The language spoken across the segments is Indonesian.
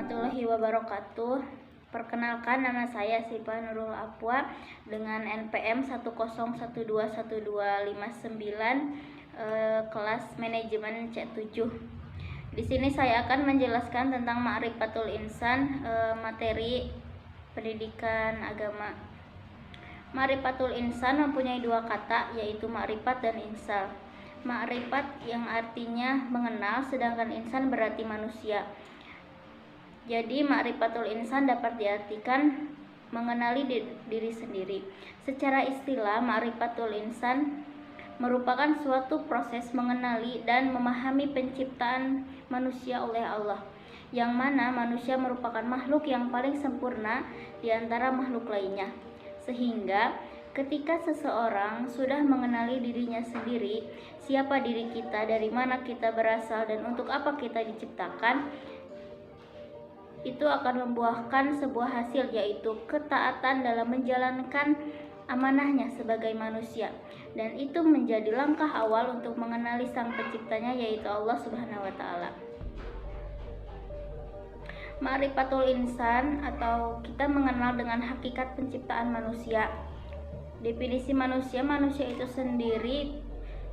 warahmatullahi wabarakatuh. Perkenalkan, nama saya Sipa Nurul Apwa dengan NPM 101212259 kelas manajemen C7. Di sini saya akan menjelaskan tentang Ma'rifatul Insan, materi pendidikan agama. Ma'rifatul Insan mempunyai dua kata, yaitu ma'rifat dan insal. Ma'rifat yang artinya mengenal, sedangkan insan berarti manusia. Jadi ma'rifatul insan dapat diartikan mengenali diri sendiri. Secara istilah, ma'rifatul insan merupakan suatu proses mengenali dan memahami penciptaan manusia oleh Allah, yang mana manusia merupakan makhluk yang paling sempurna di antara makhluk lainnya. Sehingga ketika seseorang sudah mengenali dirinya sendiri, siapa diri kita, dari mana kita berasal, dan untuk apa kita diciptakan, itu akan membuahkan sebuah hasil, yaitu ketaatan dalam menjalankan amanahnya sebagai manusia. Dan itu menjadi langkah awal untuk mengenali sang penciptanya, yaitu Allah Subhanahu wa Ta'ala. Ma'rifatul insan atau kita mengenal dengan hakikat penciptaan manusia. Definisi manusia itu sendiri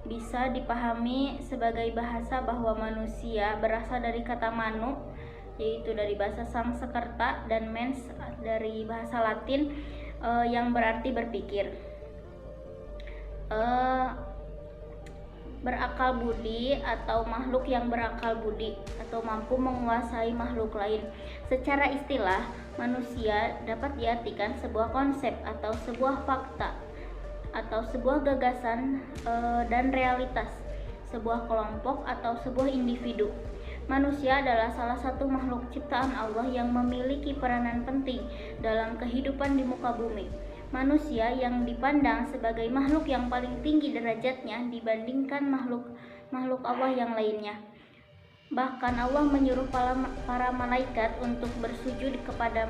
bisa dipahami sebagai bahasa bahwa manusia berasal dari kata manu, yaitu dari bahasa Sanskerta, dan mens dari bahasa Latin yang berarti berpikir. Berakal budi atau makhluk yang berakal budi atau mampu menguasai makhluk lain. Secara istilah, manusia dapat diartikan sebuah konsep atau sebuah fakta atau sebuah gagasan dan realitas, sebuah kelompok atau sebuah individu. Manusia adalah salah satu makhluk ciptaan Allah yang memiliki peranan penting dalam kehidupan di muka bumi. Manusia yang dipandang sebagai makhluk yang paling tinggi derajatnya dibandingkan makhluk Allah yang lainnya. Bahkan Allah menyuruh para malaikat untuk bersujud kepada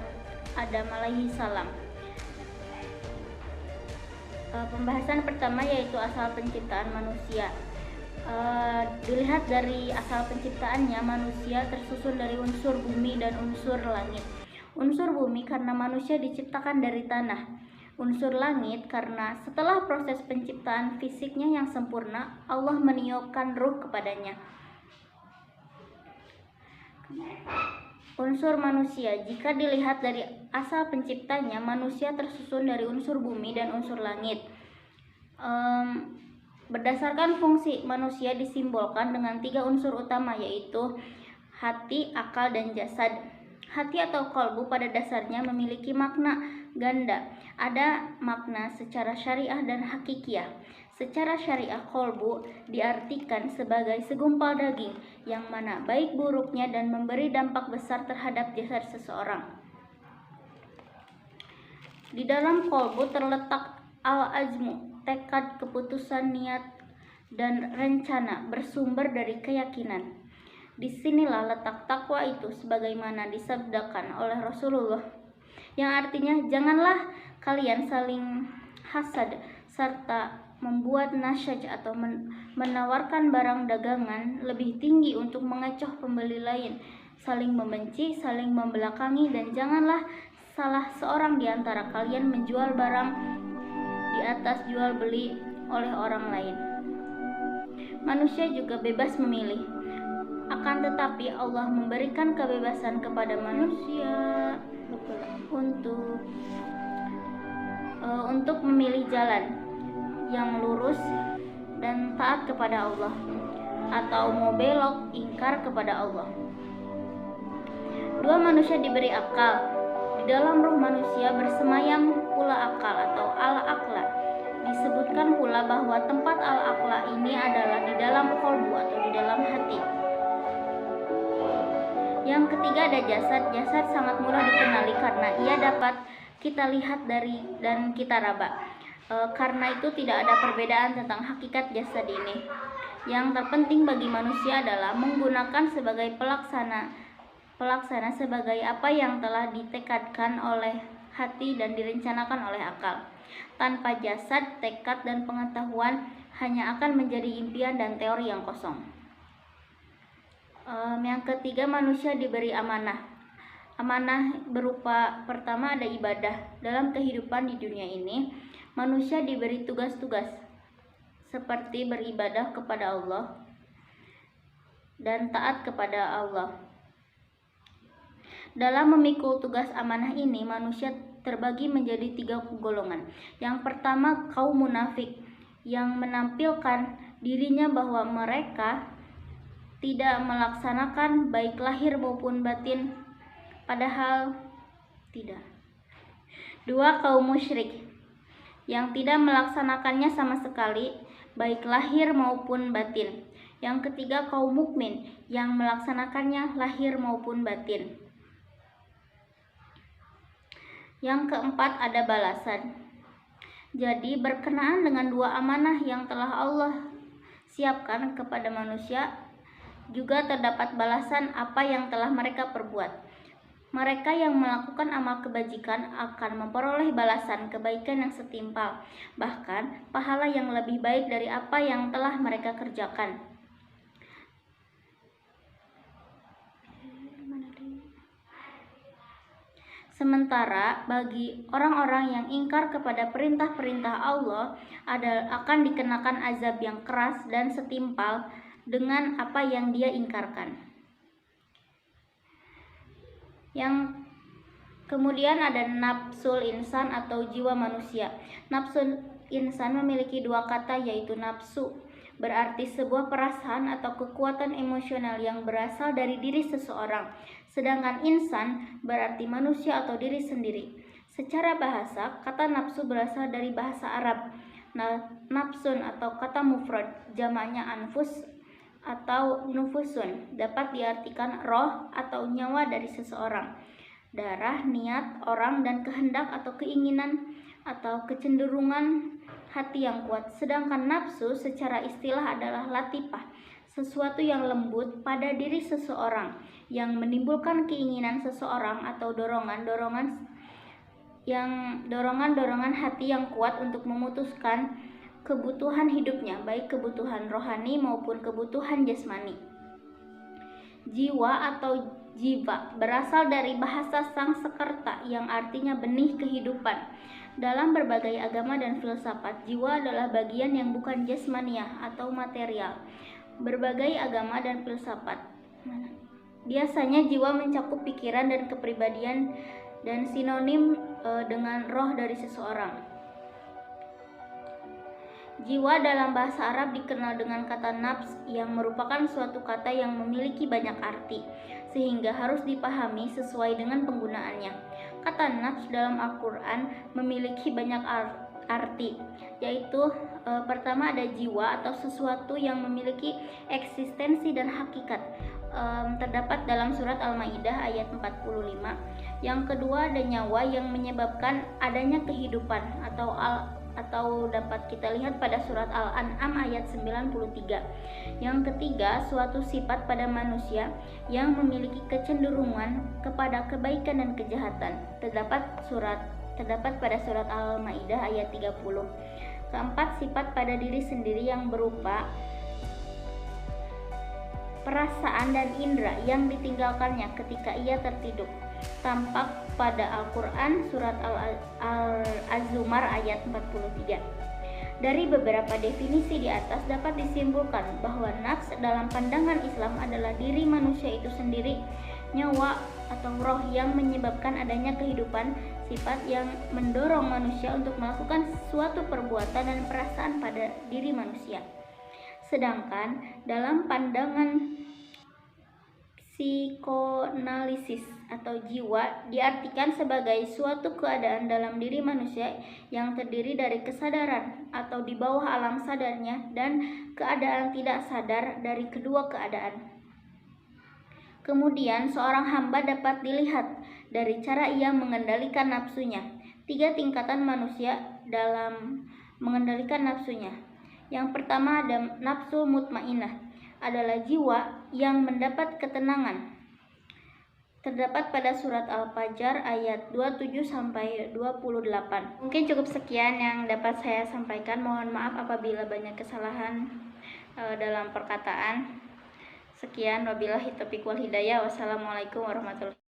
Adam alaihi salam. Pembahasan pertama yaitu asal penciptaan manusia. Dilihat dari asal penciptaannya, manusia tersusun dari unsur bumi dan unsur langit. Unsur bumi karena manusia diciptakan dari tanah. Unsur langit karena setelah proses penciptaan fisiknya yang sempurna, Allah meniupkan ruh kepadanya. Unsur manusia, jika dilihat dari asal penciptanya, manusia tersusun dari unsur bumi dan unsur langit. Berdasarkan fungsi, manusia disimbolkan dengan 3 unsur utama, yaitu hati, akal, dan jasad. Hati atau qalbu pada dasarnya memiliki makna ganda. Ada makna secara syariah dan hakikiyah. Secara syariah, qalbu diartikan sebagai segumpal daging yang mana baik buruknya dan memberi dampak besar terhadap jasad seseorang. Di dalam qalbu terletak al-azmu, tekad, keputusan, niat, dan rencana bersumber dari keyakinan. Disinilah letak takwa itu, sebagaimana disabdakan oleh Rasulullah, yang artinya, janganlah kalian saling hasad serta membuat nasyaj atau menawarkan barang dagangan lebih tinggi untuk mengecoh pembeli lain, saling membenci, saling membelakangi, dan janganlah salah seorang di antara kalian menjual barang di atas jual beli oleh orang lain. Manusia juga bebas memilih, akan tetapi Allah memberikan kebebasan kepada manusia untuk memilih jalan yang lurus dan taat kepada Allah, atau mau belok ingkar kepada Allah. Dua manusia diberi akal. Di dalam ruh manusia bersemayam pula akal atau al-aqla. Disebutkan pula bahwa tempat al-aqla ini adalah di dalam qalbu atau di dalam hati. Yang ketiga ada jasad. Jasad sangat mudah dikenali karena ia dapat kita lihat dan kita raba. Karena itu tidak ada perbedaan tentang hakikat jasad ini. Yang terpenting bagi manusia adalah menggunakan sebagai pelaksana sebagai apa yang telah ditekadkan oleh hati dan direncanakan oleh akal. Tanpa jasad, tekad, dan pengetahuan hanya akan menjadi impian dan teori yang kosong. Yang ketiga, manusia diberi amanah. Amanah berupa pertama ada ibadah. Dalam kehidupan di dunia ini, manusia diberi tugas-tugas seperti beribadah kepada Allah dan taat kepada Allah. Dalam memikul tugas amanah ini, manusia terbagi menjadi 3 golongan. Yang pertama, kaum munafik yang menampilkan dirinya bahwa mereka tidak melaksanakan baik lahir maupun batin, padahal tidak. 2, kaum musyrik yang tidak melaksanakannya sama sekali, baik lahir maupun batin. Yang ketiga, kaum mukmin yang melaksanakannya lahir maupun batin. Yang keempat, ada balasan. Jadi berkenaan dengan 2 amanah yang telah Allah siapkan kepada manusia, juga terdapat balasan apa yang telah mereka perbuat. Mereka yang melakukan amal kebajikan akan memperoleh balasan kebaikan yang setimpal, bahkan pahala yang lebih baik dari apa yang telah mereka kerjakan. Sementara bagi orang-orang yang ingkar kepada perintah-perintah Allah akan dikenakan azab yang keras dan setimpal dengan apa yang dia ingkarkan. Yang kemudian ada nafsul insan atau jiwa manusia. Nafsul insan memiliki 2 kata, yaitu nafsu berarti sebuah perasaan atau kekuatan emosional yang berasal dari diri seseorang, sedangkan insan berarti manusia atau diri sendiri. Secara bahasa, kata nafsu berasal dari bahasa Arab. Nafsun atau kata mufrad, jamaknya anfus atau nufusun, dapat diartikan roh atau nyawa dari seseorang, darah, niat orang, dan kehendak atau keinginan atau kecenderungan hati yang kuat. Sedangkan nafsu secara istilah adalah latifah, sesuatu yang lembut pada diri seseorang yang menimbulkan keinginan seseorang atau dorongan-dorongan hati yang kuat untuk memutuskan kebutuhan hidupnya, baik kebutuhan rohani maupun kebutuhan jasmani. Jiwa atau jiwa berasal dari bahasa Sanskerta yang artinya benih kehidupan. Dalam berbagai agama dan filsafat, jiwa adalah bagian yang bukan jasmaniah atau material. Berbagai agama dan filsafat, biasanya jiwa mencakup pikiran dan kepribadian dan sinonim dengan roh dari seseorang. Jiwa dalam bahasa Arab dikenal dengan kata nafs yang merupakan suatu kata yang memiliki banyak arti, sehingga harus dipahami sesuai dengan penggunaannya. Kata nafs dalam Al-Quran memiliki banyak arti, yaitu pertama ada jiwa atau sesuatu yang memiliki eksistensi dan hakikat, terdapat dalam surat Al-Maidah ayat 45. Yang kedua ada nyawa yang menyebabkan adanya kehidupan atau dapat kita lihat pada surat Al-An'am ayat 93. Yang ketiga, suatu sifat pada manusia yang memiliki kecenderungan kepada kebaikan dan kejahatan, terdapat pada surat Al-Maidah ayat 30. Keempat, sifat pada diri sendiri yang berupa perasaan dan indera yang ditinggalkannya ketika ia tertidur, tampak pada Al-Quran surat Az-Zumar ayat 43. Dari beberapa definisi di atas dapat disimpulkan bahwa nafs dalam pandangan Islam adalah diri manusia itu sendiri, nyawa atau roh yang menyebabkan adanya kehidupan, sifat yang mendorong manusia untuk melakukan suatu perbuatan dan perasaan pada diri manusia. Sedangkan dalam pandangan psikoanalisis atau jiwa diartikan sebagai suatu keadaan dalam diri manusia yang terdiri dari kesadaran atau di bawah alam sadarnya dan keadaan tidak sadar dari kedua keadaan. Kemudian seorang hamba dapat dilihat dari cara ia mengendalikan nafsunya. 3 tingkatan manusia dalam mengendalikan nafsunya. Yang pertama ada nafsu mutmainnah, adalah jiwa yang mendapat ketenangan. Terdapat pada surat Al-Fajr ayat 27-28. Mungkin cukup sekian yang dapat saya sampaikan. Mohon maaf apabila banyak kesalahan dalam perkataan. Sekian, wabillahi taufiq wal hidayah. Wassalamualaikum warahmatullahi wabarakatuh.